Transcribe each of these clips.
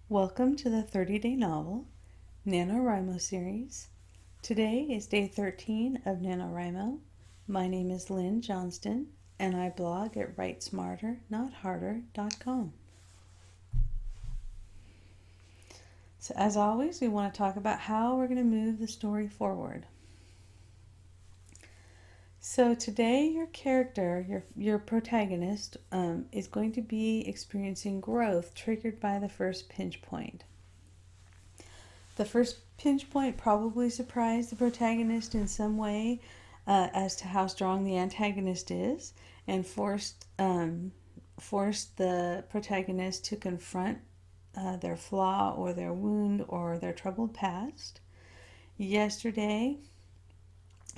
Welcome to the 30-day novel, NaNoWriMo series. Today is day 13 of NaNoWriMo. My name is Lynn Johnston, and I blog at writesmarternotharder.com. So as always, we want to talk about how we're going to move the story forward. So today your character, your protagonist, is going to be experiencing growth triggered by the first pinch point. The first pinch point probably surprised the protagonist in some way as to how strong the antagonist is, and forced the protagonist to confront their flaw or their wound or their troubled past. Yesterday,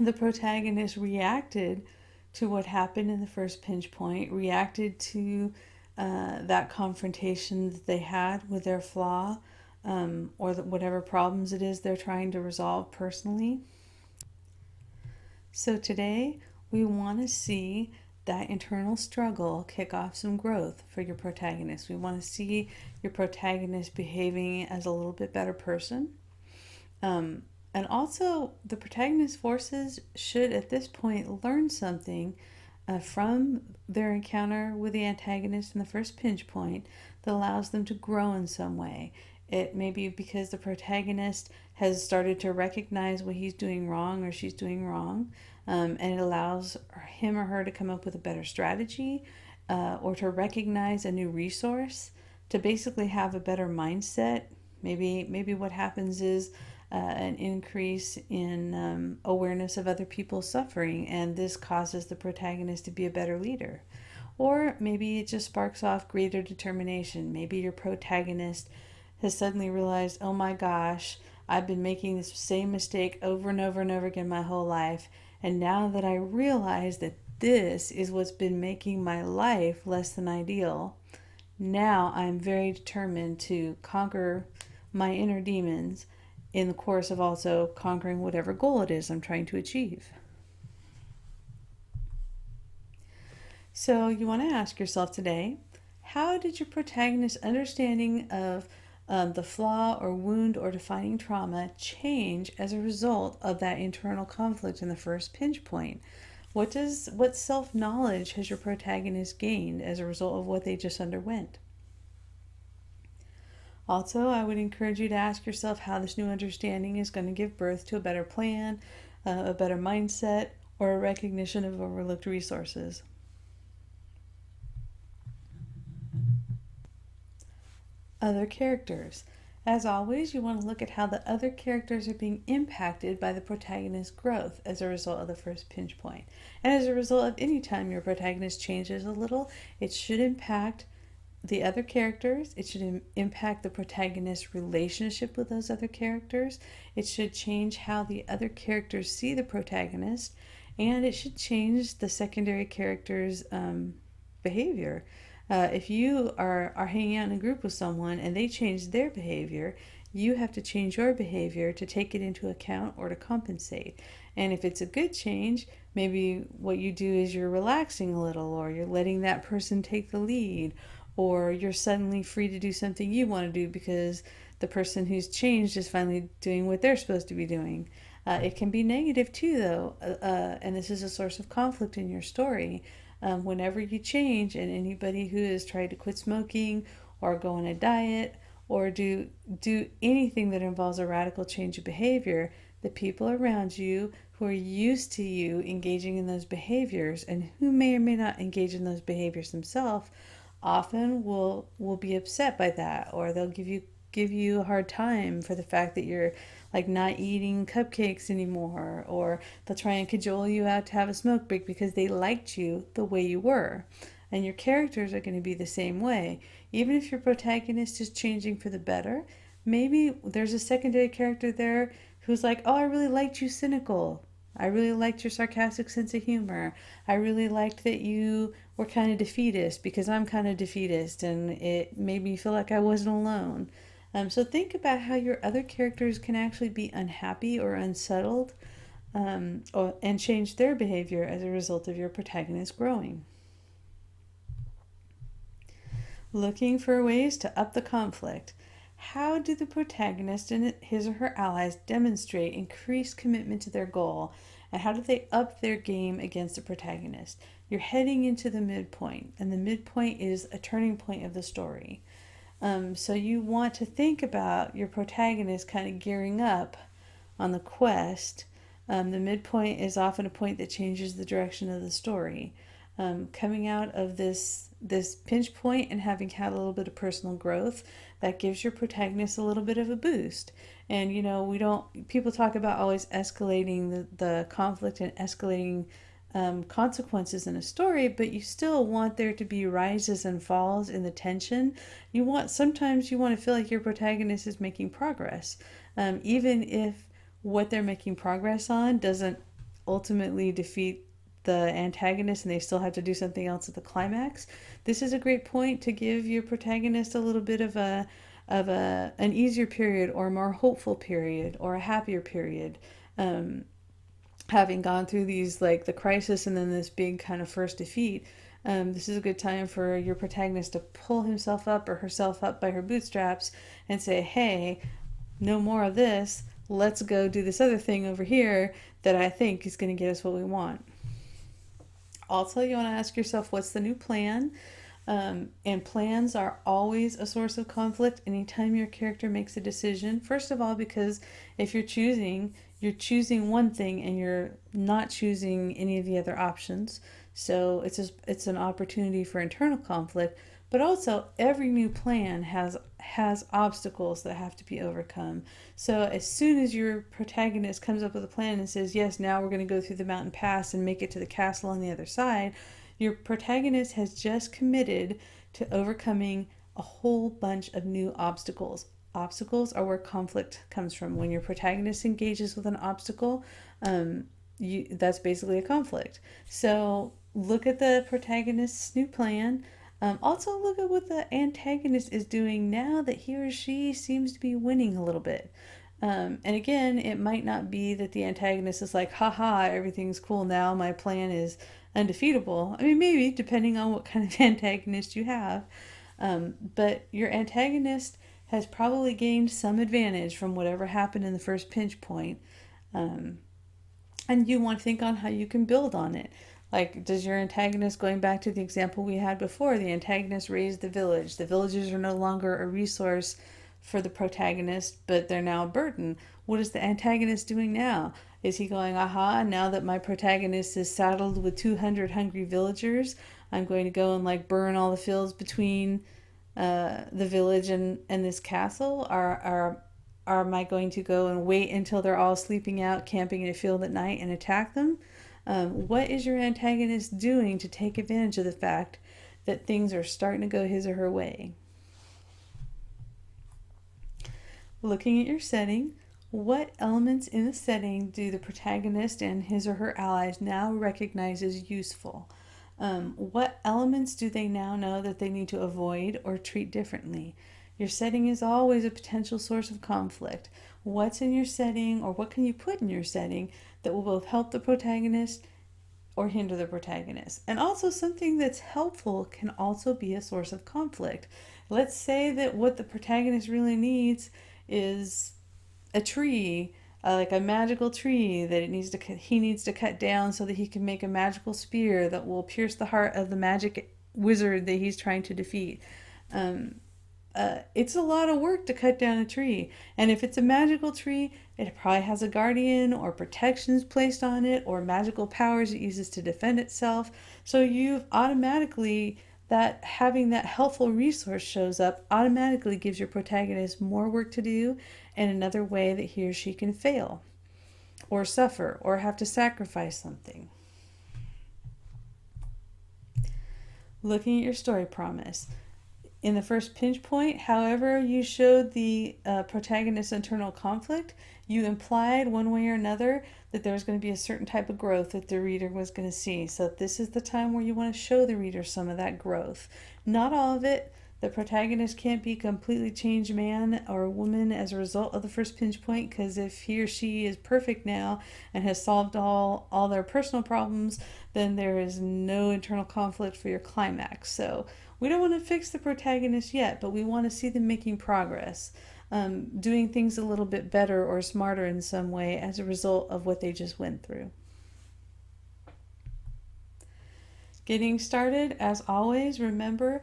the protagonist reacted to what happened in the first pinch point, reacted to that confrontation that they had with their flaw, or whatever problems it is they're trying to resolve personally. So today we want to see that internal struggle kick off some growth for your protagonist. We want to see your protagonist behaving as a little bit better person. And also, the protagonist forces should at this point learn something from their encounter with the antagonist in the first pinch point that allows them to grow in some way. It may be because the protagonist has started to recognize what he's doing wrong or she's doing wrong, and it allows him or her to come up with a better strategy, or to recognize a new resource, to basically have a better mindset. Maybe what happens is an increase in awareness of other people's suffering, and this causes the protagonist to be a better leader. Or maybe it just sparks off greater determination. Maybe your protagonist has suddenly realized, oh my gosh, I've been making this same mistake over and over and over again my whole life, and now that I realize that this is what's been making my life less than ideal, now I'm very determined to conquer my inner demons in the course of also conquering whatever goal it is I'm trying to achieve. So you want to ask yourself today, how did your protagonist's understanding of the flaw or wound or defining trauma change as a result of that internal conflict in the first pinch point? What self-knowledge has your protagonist gained as a result of what they just underwent? Also, I would encourage you to ask yourself how this new understanding is going to give birth to a better plan, a better mindset, or a recognition of overlooked resources. Other characters. As always, you want to look at how the other characters are being impacted by the protagonist's growth as a result of the first pinch point. And as a result of any time your protagonist changes a little, it should impact the other characters. It should impact the protagonist's relationship with those other characters. It should change how the other characters see the protagonist, and it should change the secondary characters' behavior. If you are hanging out in a group with someone and they change their behavior, you have to change your behavior to take it into account or to compensate. And if it's a good change, maybe what you do is you're relaxing a little, or you're letting that person take the lead, or you're suddenly free to do something you want to do because the person who's changed is finally doing what they're supposed to be doing. It can be negative too, though, and this is a source of conflict in your story. Whenever you change, and anybody who has tried to quit smoking or go on a diet or do anything that involves a radical change of behavior, the people around you who are used to you engaging in those behaviors and who may or may not engage in those behaviors themselves often will be upset by that, or they'll give you a hard time for the fact that you're like not eating cupcakes anymore, or they'll try and cajole you out to have a smoke break because they liked you the way you were. And your characters are going to be the same way. Even if your protagonist is changing for the better, maybe there's a secondary character there who's like, oh, I really liked you cynical. I really liked your sarcastic sense of humor. I really liked that you were kind of defeatist because I'm kind of defeatist, and it made me feel like I wasn't alone. So think about how your other characters can actually be unhappy or unsettled, and change their behavior as a result of your protagonist growing. Looking for ways to up the conflict. How do the protagonist and his or her allies demonstrate increased commitment to their goal, and how do they up their game against the protagonist? You're heading into the midpoint, and the midpoint is a turning point of the story. So you want to think about your protagonist kind of gearing up on the quest. The midpoint is often a point that changes the direction of the story. Coming out of this pinch point and having had a little bit of personal growth, that gives your protagonist a little bit of a boost. And we don't, people talk about always escalating the conflict and escalating consequences in a story, but you still want there to be rises and falls in the tension. Sometimes you want to feel like your protagonist is making progress, even if what they're making progress on doesn't ultimately defeat the antagonist and they still have to do something else at the climax. This is a great point to give your protagonist a little bit of an easier period, or a more hopeful period, or a happier period. Having gone through these, like the crisis and then this big kind of first defeat, this is a good time for your protagonist to pull himself up or herself up by her bootstraps and say, hey, no more of this. Let's go do this other thing over here that I think is going to get us what we want. Also, you want to ask yourself, what's the new plan? And plans are always a source of conflict anytime your character makes a decision. First of all, because if you're choosing one thing and you're not choosing any of the other options. So it's an opportunity for internal conflict. But also, every new plan has obstacles that have to be overcome. So as soon as your protagonist comes up with a plan and says, yes, now we're going to go through the mountain pass and make it to the castle on the other side, your protagonist has just committed to overcoming a whole bunch of new obstacles. Obstacles are where conflict comes from. When your protagonist engages with an obstacle, that's basically a conflict. So look at the protagonist's new plan. Also look at what the antagonist is doing now that he or she seems to be winning a little bit. And again, it might not be that the antagonist is like, haha, everything's cool now, my plan is undefeatable. I mean, maybe, depending on what kind of antagonist you have. But your antagonist has probably gained some advantage from whatever happened in the first pinch point. And you want to think on how you can build on it. Like, does your antagonist, going back to the example we had before, the antagonist raised the village. The villagers are no longer a resource for the protagonist, but they're now a burden. What is the antagonist doing now? Is he going, aha, now that my protagonist is saddled with 200 hungry villagers, I'm going to go and burn all the fields between the village and this castle? Or am I going to go and wait until they're all sleeping out, camping in a field at night, and attack them? What is your antagonist doing to take advantage of the fact that things are starting to go his or her way? Looking at your setting, what elements in the setting do the protagonist and his or her allies now recognize as useful? What elements do they now know that they need to avoid or treat differently? Your setting is always a potential source of conflict. What's in your setting, or what can you put in your setting that will both help the protagonist or hinder the protagonist? And also, something that's helpful can also be a source of conflict. Let's say that what the protagonist really needs is a tree, like a magical tree that he needs to cut down so that he can make a magical spear that will pierce the heart of the magic wizard that he's trying to defeat. It's a lot of work to cut down a tree. And if it's a magical tree, it probably has a guardian or protections placed on it or magical powers it uses to defend itself. So you've automatically, that having that helpful resource shows up automatically gives your protagonist more work to do and another way that he or she can fail or suffer or have to sacrifice something. Looking at your story promise. In the first pinch point, however you showed the protagonist's internal conflict, you implied one way or another that there was going to be a certain type of growth that the reader was going to see. So this is the time where you want to show the reader some of that growth. Not all of it. The protagonist can't be completely changed man or woman as a result of the first pinch point, because if he or she is perfect now and has solved all their personal problems, then there is no internal conflict for your climax. So We don't want to fix the protagonist yet, but we want to see them making progress, doing things a little bit better or smarter in some way as a result of what they just went through. Getting started, as always, remember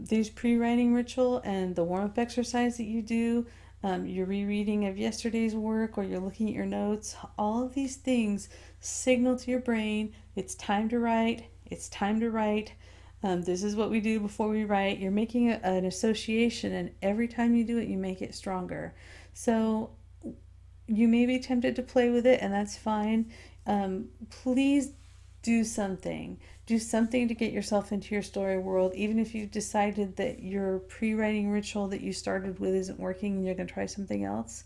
these pre-writing ritual and the warm-up exercise that you do, your rereading of yesterday's work, or you're looking at your notes. All of these things signal to your brain it's time to write. It's time to write. This is what we do before we write. You're making an association, and every time you do it, you make it stronger. So you may be tempted to play with it, and that's fine. Please do something. Do something to get yourself into your story world, even if you've decided that your pre-writing ritual that you started with isn't working and you're going to try something else.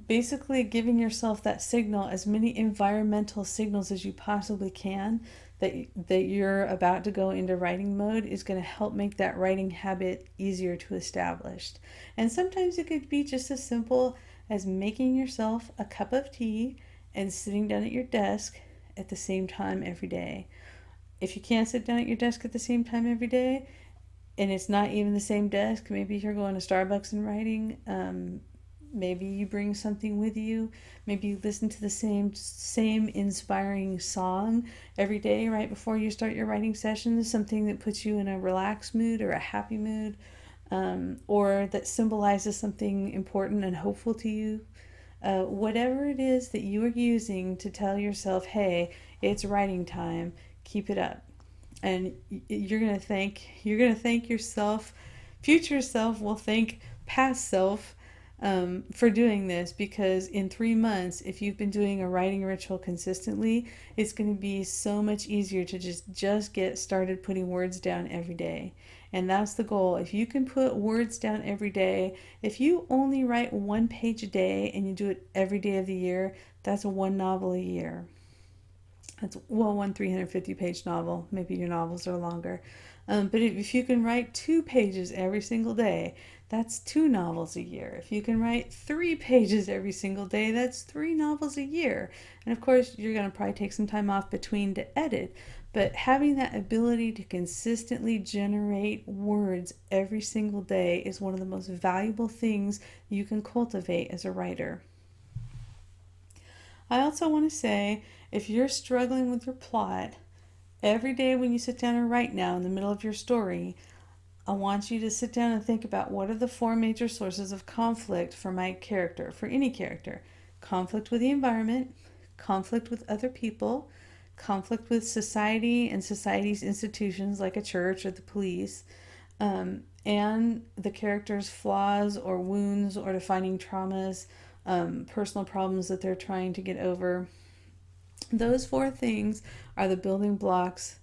Basically giving yourself that signal, as many environmental signals as you possibly can, that you're about to go into writing mode, is going to help make that writing habit easier to establish. And sometimes it could be just as simple as making yourself a cup of tea and sitting down at your desk at the same time every day. If you can't sit down at your desk at the same time every day, and it's not even the same desk, maybe you're going to Starbucks and writing, maybe you bring something with you, maybe you listen to the same inspiring song every day right before you start your writing sessions, something that puts you in a relaxed mood or a happy mood, or that symbolizes something important and hopeful to you. Whatever it is that you are using to tell yourself, hey, it's writing time, keep it up. And you're gonna thank yourself. Future self will thank past self for doing this, because in 3 months, if you've been doing a writing ritual consistently, it's going to be so much easier to just get started putting words down every day. And that's the goal. If you can put words down every day, if you only write 1 page a day and you do it every day of the year, that's 1 novel a year. That's, well, 1 350-page novel. Maybe your novels are longer. But if you can write 2 pages every single day, that's 2 novels a year. If you can write 3 pages every single day, that's 3 novels a year. And of course, you're going to probably take some time off between to edit. But having that ability to consistently generate words every single day is one of the most valuable things you can cultivate as a writer. I also want to say, if you're struggling with your plot, every day when you sit down and write now in the middle of your story, I want you to sit down and think about, what are the 4 major sources of conflict for my character, for any character? Conflict with the environment, conflict with other people, conflict with society and society's institutions like a church or the police, and the character's flaws or wounds or defining traumas, personal problems that they're trying to get over. Those 4 things are the building blocks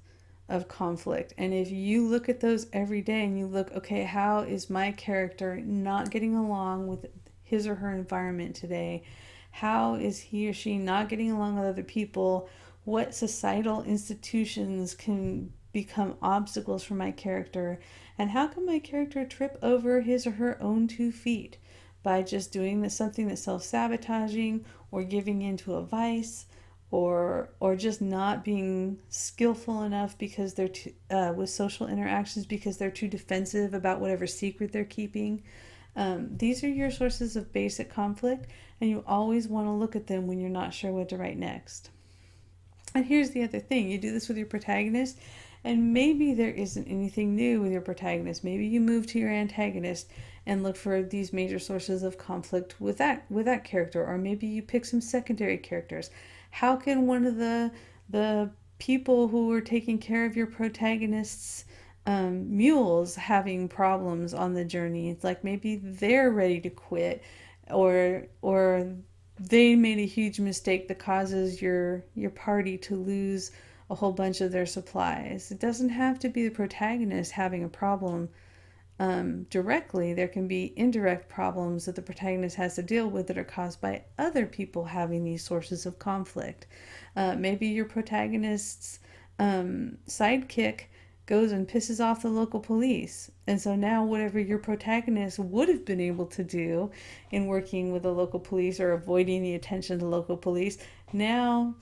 of conflict. And if you look at those every day and you look, okay, how is my character not getting along with his or her environment today? How is he or she not getting along with other people? What societal institutions can become obstacles for my character? And how can my character trip over his or her own 2 feet by just doing something that's self-sabotaging, or giving into a vice, or just not being skillful enough because they're with social interactions, because they're too defensive about whatever secret they're keeping. These are your sources of basic conflict, and you always want to look at them when you're not sure what to write next. And here's the other thing. You do this with your protagonist, and maybe there isn't anything new with your protagonist. Maybe you move to your antagonist and look for these major sources of conflict with that character, or maybe you pick some secondary characters. How can one of the people who are taking care of your protagonist's mules having problems on the journey? It's like maybe they're ready to quit, or they made a huge mistake that causes your party to lose a whole bunch of their supplies. It doesn't have to be the protagonist having a problem directly. There can be indirect problems that the protagonist has to deal with that are caused by other people having these sources of conflict. Maybe your protagonist's sidekick goes and pisses off the local police. And so now whatever your protagonist would have been able to do in working with the local police or avoiding the attention of the local police, now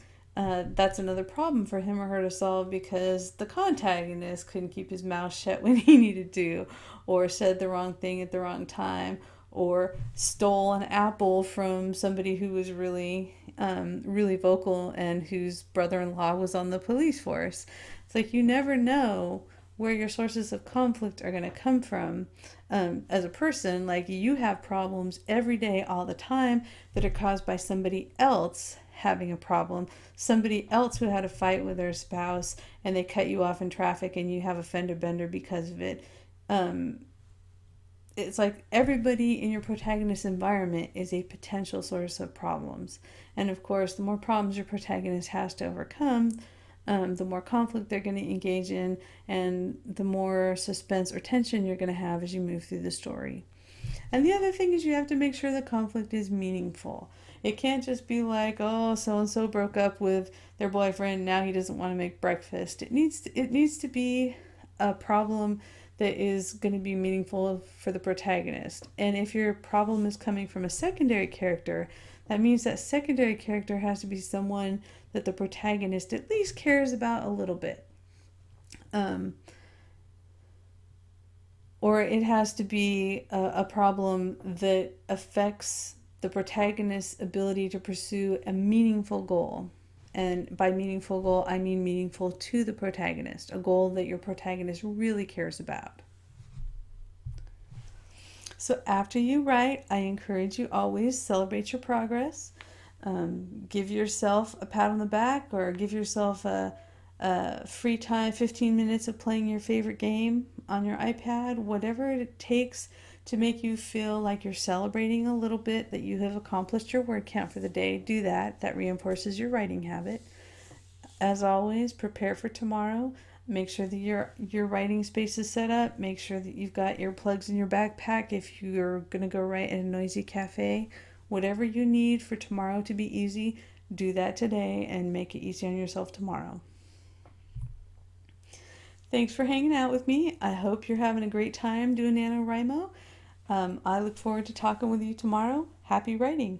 that's another problem for him or her to solve because the contagonist couldn't keep his mouth shut when he needed to, or said the wrong thing at the wrong time, or stole an apple from somebody who was really vocal and whose brother-in-law was on the police force. It's like you never know where your sources of conflict are going to come from. As a person, like you have problems every day, all the time, that are caused by somebody else having a problem, somebody else who had a fight with their spouse and they cut you off in traffic and you have a fender bender because of it. It's like everybody in your protagonist environment is a potential source of problems. And of course, the more problems your protagonist has to overcome, the more conflict they're going to engage in, and the more suspense or tension you're going to have as you move through the story. And the other thing is you have to make sure the conflict is meaningful. It can't just be like, oh, so and so broke up with their boyfriend, now he doesn't want to make breakfast. It needs to be a problem that is going to be meaningful for the protagonist. And if your problem is coming from a secondary character, that means that secondary character has to be someone that the protagonist at least cares about a little bit. Or it has to be a problem that affects the protagonist's ability to pursue a meaningful goal. And by meaningful goal, I mean meaningful to the protagonist, a goal that your protagonist really cares about. So after you write, I encourage you always celebrate your progress. Give yourself a pat on the back, or give yourself a free time, 15 minutes of playing your favorite game on your iPad, whatever it takes to make you feel like you're celebrating a little bit that you have accomplished your word count for the day. Do that. That reinforces your writing habit. As always, prepare for tomorrow. Make sure that your writing space is set up. Make sure that you've got earplugs in your backpack if you're going to go write in a noisy cafe. Whatever you need for tomorrow to be easy, do that today and make it easy on yourself tomorrow. Thanks for hanging out with me. I hope you're having a great time doing NaNoWriMo. I look forward to talking with you tomorrow. Happy writing.